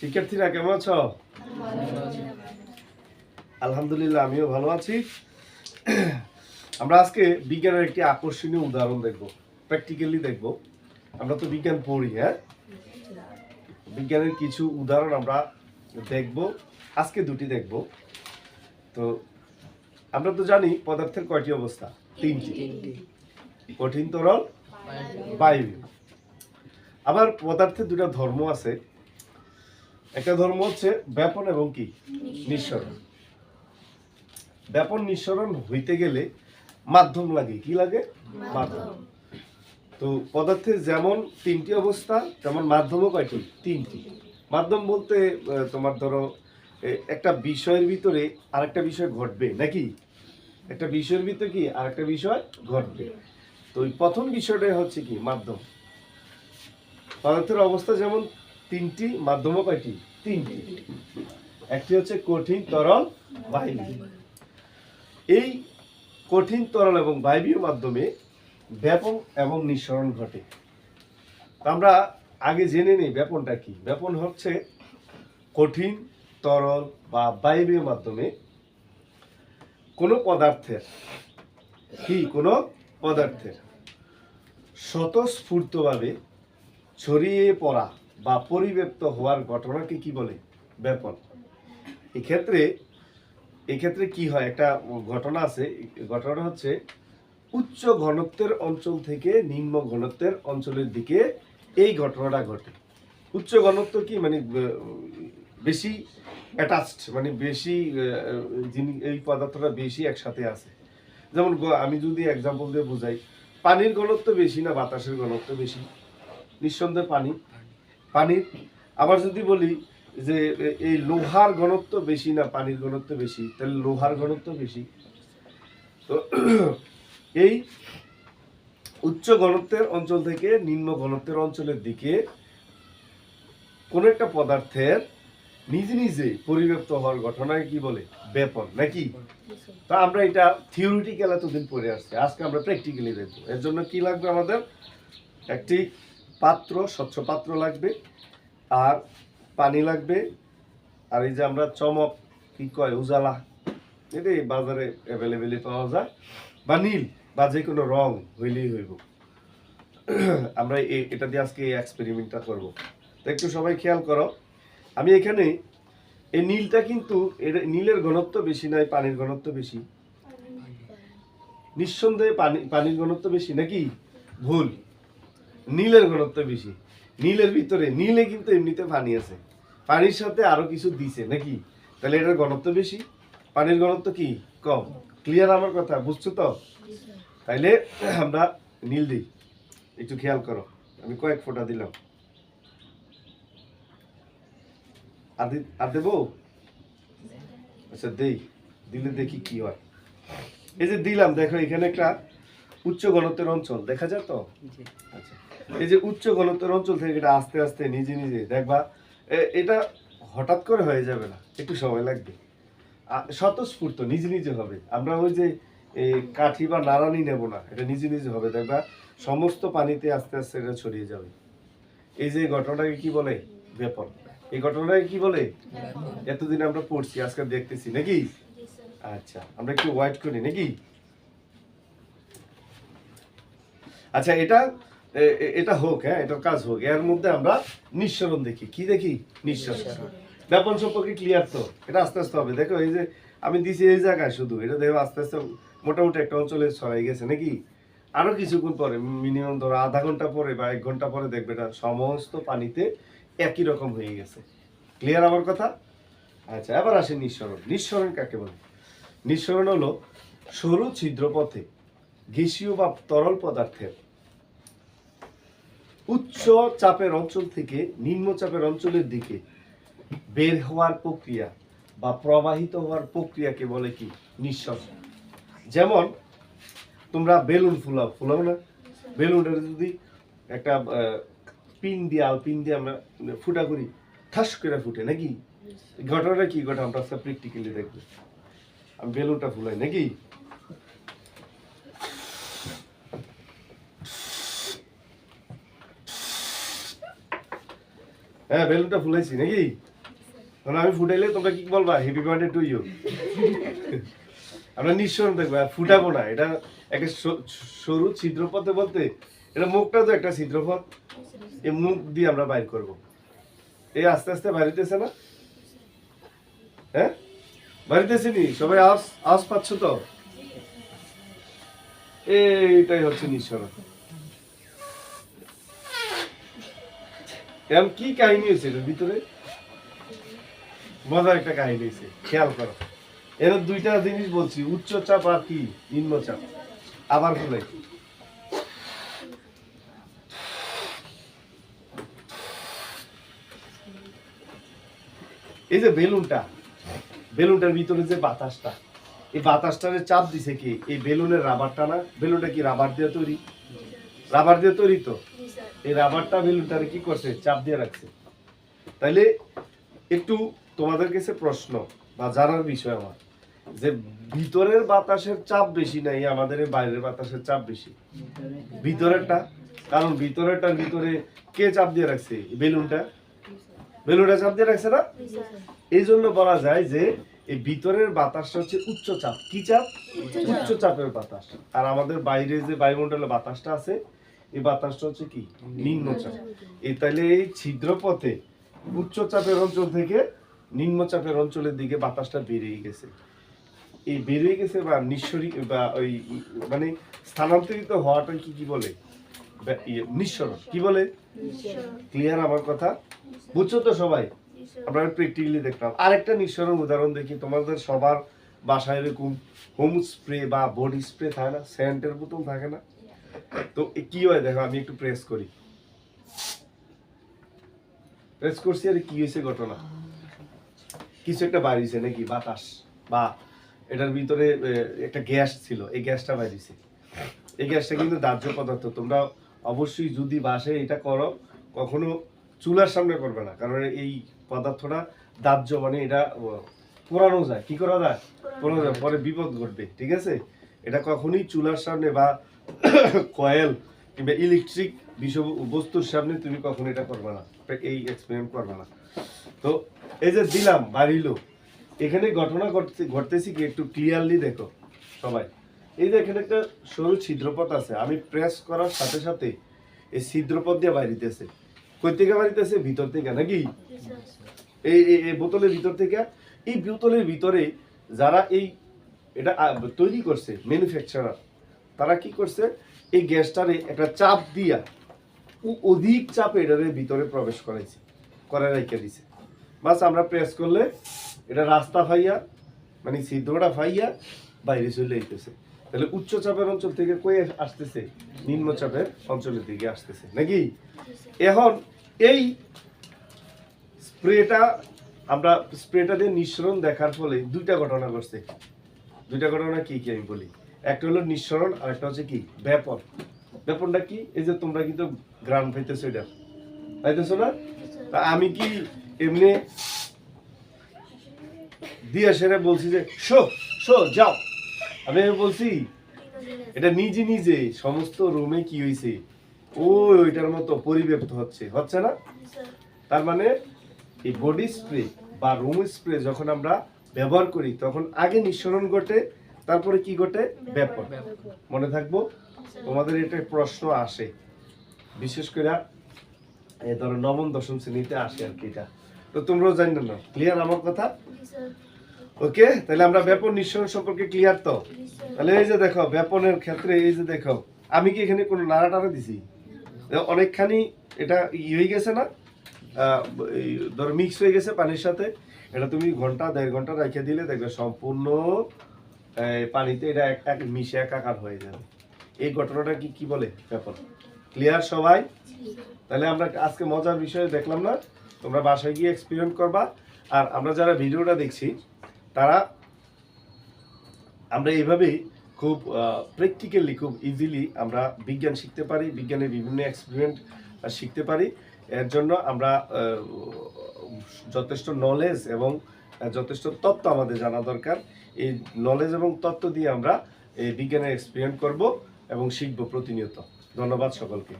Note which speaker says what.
Speaker 1: শিক্ষার্থীরা কেমন আছো? আলহামদুলিল্লাহ, আমিও ভালো আছি। আমরা আজকে বিজ্ঞানের একটি আকর্ষণীয় উদাহরণ দেখব, প্র্যাকটিক্যালি দেখব। আমরা তো বিজ্ঞান পড়ি, হ্যাঁ? বিজ্ঞানের কিছু উদাহরণ আমরা দেখব, আজকে দুটি দেখব। তো আমরা তো জানি পদার্থের কয়টি অবস্থা? তিনটি, কঠিন, তরল, বায়বীয়। আবার পদার্থের দুটো ধর্ম আছে। একটা ধর্ম হচ্ছে ব্যাপন এবং কি নিঃসরণ। ব্যাপন নিঃসরণ হইতে গেলে মাধ্যম লাগে। কি লাগে? মাধ্যম। তো পদার্থের যেমন তিনটি অবস্থা, তেমন মাধ্যমও কয়টি? তিনটি। মাধ্যম বলতে তোমার ধরো একটা বিষয়ের ভিতরে আরেকটা বিষয় ঘটবে নাকি? একটা বিষয়ের ভিতরে কি আরেকটা বিষয় ঘটবে। তো ওই প্রথম বিষয়টাই হচ্ছে কি মাধ্যম। পদার্থের অবস্থা যেমন তিনটি, মাধ্যমও কয়টি? তিনটি। একটি হচ্ছে কঠিন, তরল, বায়বীয়। এই কঠিন, তরল এবং বায়বীয় মাধ্যমে ব্যাপন এবং নিঃসরণ ঘটে। আমরা আগে জেনে নিই ব্যাপনটা কি। ব্যাপন হচ্ছে কঠিন, তরল বা বায়বীয় মাধ্যমে কোনো পদার্থের স্বতঃস্ফূর্তভাবে ছড়িয়ে পড়া বা পরিব্যাপ্ত হওয়ার ঘটনাকে কি বলে? ব্যাপন। এক্ষেত্রে কি হয়, একটা ঘটনা আছে। ঘটনা হচ্ছে উচ্চ ঘনত্বের অঞ্চল থেকে নিম্ন ঘনত্বের অঞ্চলের দিকে এই ঘটনাটা ঘটে। উচ্চ ঘনত্ব কি মানে বেশি অ্যাটাচড, মানে বেশি এই পদার্থটা বেশি একসাথে আছে। যেমন আমি যদি এক্সাম্পল দিয়ে বোঝাই, পানির ঘনত্ব বেশি না বাতাসের ঘনত্ব বেশি? নিঃসন্দেহে পানির। আবার যদি বলি যে এই লোহার ঘনত্ব বেশি না পানির ঘনত্ব বেশি, তাহলে লোহার ঘনত্ব বেশি। তো এই উচ্চ ঘনত্বের অঞ্চল থেকে নিম্ন ঘনত্বের অঞ্চলের দিকে কোন একটা পদার্থের নিজে নিজে পরিব্যাপ্ত হওয়ার ঘটনাকে কি বলে? ব্যাপন নাকি? তো আমরা এটা থিওরিটিক্যাল এতদিন পড়ে আসছি, আজকে আমরা প্র্যাকটিক্যালি দেখবো। এর জন্য কি লাগবে আমাদের? একটি পাত্র, স্বচ্ছ পাত্র লাগবে, আর পানি লাগবে, আর এই যে আমরা চমক কি কয় উজালা, এটা বাজারে অ্যাভেলেবেলি পাওয়া যায়, বা নীল বা যে কোনো রং হইলেই হইব। আমরা এটা দিয়ে আজকে এক্সপেরিমেন্টটা করব। তো একটু সবাই খেয়াল করো, আমি এখানে এই নীলটা কিন্তু নীলের ঘনত্ব বেশি নয় পানির ঘনত্ব বেশি? নিঃসন্দেহে পানির ঘনত্ব বেশি নাকি? ভুল, নীলের ঘনত্ব বেশি। নীলের ভিতরে নীলে কিন্তু এমনিতে পানি আছে, পানির সাথে আরো কিছু দিছে নাকি? তাহলে এটার ঘনত্ব বেশি, পানির ঘনত্ব কি কম। ক্লিয়ার আমার কথা? বুঝছো তো? তাইলে আমরা নীল দিই। একটু খেয়াল করো, আমি কয়েক ফোঁটা দিলাম। আর দেবো? আচ্ছা দিলে দেখি কি হয়। এই যে দিলাম, দেখো এখানে একটা উচ্চ ঘনত্বের অঞ্চল দেখা যায় তো? আচ্ছা, এই যে উচ্চ ঘনত্বের অঞ্চল থেকে এটা আস্তে আস্তে নিজে নিজে দেখবা, এটা হঠাৎ করে হয়ে যাবে না, একটু সময় লাগবে। স্বতঃস্ফূর্ত নিজে নিজে হবে। আমরা ওই যে কাঠি বা নাড়ানি নেব না, এটা নিজে নিজে হবে। দেখবা সমস্ত পানিতে আস্তে আস্তে এটা ছড়িয়ে যাবে। এই যে ঘটনাটাকে কি বলে? ব্যাপন। এই ঘটনাটাকে কি বলে? এতদিন আমরা পড়ছি, আজকে দেখতেছি নাকি? আচ্ছা, আমরা একটু ওয়েট করি নাকি? আচ্ছা, এটা হোক, হ্যাঁ, এটার কাজ হোক। এর মধ্যে আমরা নিঃসরণ দেখি। কি দেখি? নিঃসরণ। ব্যাপন সম্পর্কে ক্লিয়ার তো? এটা আস্তে আস্তে হবে। দেখো এই যে আমি দিছি এই জায়গায় শুধু, এটা দেখো আস্তে আস্তে মোটামুটি একটা অঞ্চলে ছড়াই গেছে নাকি? আরো কিছুক্ষণ পরে, মিনিমাম ধরো আধা ঘন্টা পরে বা 1 ঘন্টা পরে দেখবে এটা সমস্ত পানিতে একই রকম হয়ে গেছে। ক্লিয়ার আমার কথা? আচ্ছা, এবার আসে নিঃসরণ। নিঃসরণ কাকে বলে? নিঃসরণ হলো সরু ছিদ্রপথে গ্যাসীয় বা তরল পদার্থের উচ্চ চাপের অঞ্চল থেকে নিম্ন চাপের অঞ্চলের দিকে বের হওয়ার প্রক্রিয়া বা প্রবাহিত হওয়ার প্রক্রিয়াকে বলে কি? নিঃসরণ। যেমন তোমরা বেলুন ফুলাও না? বেলুনের যদি একটা পিন দিয়ে আমরা ফুটা করি, ঠাস করে ফুটে নাকি? ঘটনাটা কি ঘটে আমরা প্র্যাকটিক্যালি দেখবো। আমি বেলুনটা ফুলাই নাকি? হ্যাঁ, বেলুনটা ফুলাইছি নাকি? মানে আমি ফুটাইলে তোমরা কি বলবা হ্যাপি বার্থডে টু ইউ। আমরা নিঃসরণ দেখবো আর ফুটাবো না, এটা একটা সরু ছিদ্রপথে বলতে এটা মুখটা তো একটা ছিদ্রপথ, এই মুখ দিয়ে আমরা বাইর করব। এই আস্তে আস্তে বাড়িতেছে না? হ্যাঁ বাড়িতেছি নি সবাই? আওয়াজ পাচ্ছ তো? এইটাই হচ্ছে নিঃসরণ। এমন কি কাহিনী হয়েছে এর ভিতরে? মজার একটা কাহিনী হয়েছে, খেয়াল করো। এর দুইটা জিনিস বলছি, উচ্চ চাপ আর কি নিম্ন চাপ। আবার বলে এই যে বেলুনটার ভিতরে যে বাতাসটা, এই বাতাসটারে চাপ দিছে কি? এই বেলুনের রাবারটা না? বেলুনটা কি রাবার দিয়ে তৈরি? রাবার দিয়ে তৈরি তো। এই রাবারটা বেলুনটারে কি করছে? চাপ দিয়ে রাখছে। তাইলে একটু তোমাদের কাছে প্রশ্ন বা জানার বিষয় আমার, যে ভিতরের বাতাসের চাপ বেশি নাই আমাদের বাইরের বাতাসের চাপ বেশি? ভিতরেরটা। কারণ ভিতরেরটার ভিতরে কে চাপ দিয়ে রাখছে? বেলুনটা চাপ দিয়ে রাখছে না? এই জন্য বলা যায় যে এই ভিতরের বাতাসটা হচ্ছে উচ্চ চাপ। কি চাপ? উচ্চ চাপের বাতাস। আর আমাদের বাইরে যে বায়ুমণ্ডলে বাতাসটা আছে, এই বাতাসটা হচ্ছে কি? নিম্ন চাপ। এই তাইলে এই ছিদ্রপথে উচ্চ চাপের অঞ্চল থেকে নিম্ন চাপের অঞ্চলের দিকে বাতাসটা বেরিয়ে গেছে। এই বেরিয়ে গেছে বা নিঃসরী বা ওই মানে স্থানান্তরিত হওয়াটা কি বলে? নিঃসরণ। কি বলে? ক্লিয়ার আমার কথা? বুঝছো তো সবাই? আমরা প্র্যাকটিক্যালি দেখলাম। আরেকটা নিঃসরণ উদাহরণ দেখি। তোমাদের সবার বাসায় এরকম হোম স্প্রে বা বডি স্প্রে থাকে না? সেন্টের বোতল থাকে না? তো কি হয় দেখো, আমি একটু প্রেস করি, প্রেস করছি, আর কি হয়েছে ঘটনা? কিছু একটা বাড়িছে নাকি বাতাস, বা এটার ভিতরে একটা গ্যাস ছিল, এই গ্যাসটা বাড়িছে। এই গ্যাসটা কিন্তু দাহ্য পদার্থ। তোমরা অবশ্যই যদি বাসায় এটা করো, কখনো চুলার সামনে করবে না, কারণ এই পদার্থটা দাহ্য, মানে এটা পোড়ানো যায়। কি করা যায়? পোড়ানো যায়, পরে বিপদ ঘটবে। ঠিক আছে? এটা কখনোই চুলার সামনে বা কয়েল কিংবা ইলেকট্রিক বিষয় বস্তুর সামনে তুমি কখনো এটা করবে না, এই এক্সপেরিমেন্ট করবে না। তো এই যে দিলাম বাড়িলো, এখানে ঘটনা ঘটতেছি কি একটু ক্লিয়ারলি দেখো সবাই। এই যে এখানে একটা সরু ছিদ্রপথ আছে, আমি প্রেস করার সাথে সাথে এই ছিদ্রপথ দিয়ে বাইরিতেছে। কই থেকে বাইরিতেছে? ভিতর থেকে, নাকি? এই বোতলের ভিতর থেকে। এই বোতলের ভিতরে যারা এই এটা তৈরি করছে, ম্যানুফ্যাকচারার, তারা কি করছে? এই গ্যাসটারে একটা চাপ দিয়া অধিক চাপে এটারে ভিতরে প্রবেশ করাইছে, করে রেখে দিছে। বাস আমরা প্রেস করলে এটা রাস্তা ফাইয়া, মানে ছিদ্রটা ফাইয়া বাইরে চলে যেতেছে। তাহলে উচ্চ চাপের অঞ্চল থেকে কই আসতেছে? নিম্ন চাপের অঞ্চলের দিকে আসতেছে, নাকি? এখন এই স্প্রেটা দিয়ে নিঃসরণ দেখার ফলে দুইটা ঘটনা ঘটছে। দুইটা ঘটনা কি কি আমি বলি। একটা হলো নিঃসরণ, আর একটা হচ্ছে কি ব্যাপন। ব্যাপনটা কি? এই যে তোমরা কিন্তু গ্রাম পাইতেছো, এটা পাইতেছো না? আমি কি এমনি দিয়ে সেরে বলছি যে শো যাও? আমি বলছি এটা নিজে নিজে সমস্ত রুমে কি হয়েছে ওইটার মতো পরিব্যাপ্ত হচ্ছে না? তার মানে এই বডি স্প্রে বা রুম স্প্রে যখন আমরা ব্যবহার করি, তখন আগে নিঃসরণ ঘটে, তারপরে কি ঘটে? ব্যাপন। মনে থাকবো, তোমাদের এটা প্রশ্ন আসে, বিশেষ করে এই ধরো নবম দশম শ্রেণীতে আসে আর কি। এটা তো তোমরাও জানি না। ক্লিয়ার আমার কথা? ওকে, তাহলে আমরা ব্যাপন নিঃসরণ সম্পর্কে ক্লিয়ার তো? তাহলে এই যে দেখো ব্যাপনের ক্ষেত্রে, এই যে দেখো আমি কি এখানে কোনো নাড়া টাড়া দিছি? অনেকখানি এটা হয়ে গেছে না? ধরো মিক্স হয়ে গেছে পানির সাথে। এটা তুমি ঘন্টা 1.5 ঘন্টা রেখে দিলে দেখবে সম্পূর্ণ পানিতে এটা এক মিশে একাকার হয়ে যাবে। এই ঘটনাটা কি বলে? ব্যাপন। ক্লিয়ার সবাই? তাহলে আমরা আজকে মজার বিষয় দেখলাম না? তোমরা বাসায় গিয়ে এক্সপেরিমেন্ট করবা। আর আমরা যারা ভিডিওটা দেখছি, তারা আমরা এইভাবেই খুব প্র্যাকটিক্যালি, খুব ইজিলি আমরা বিজ্ঞান শিখতে পারি, বিজ্ঞানের বিভিন্ন এক্সপেরিমেন্ট শিখতে পারি। এর জন্য আমরা যথেষ্ট নলেজ এবং যথেষ্ট তত্ত্ব আমাদের জানা দরকার। এই নলেজ এবং তত্ত্ব দিয়ে আমরা এই বিজ্ঞানের এক্সপেরিমেন্ট করব এবং শিখব প্রতিনিয়ত। ধন্যবাদ সকলকে।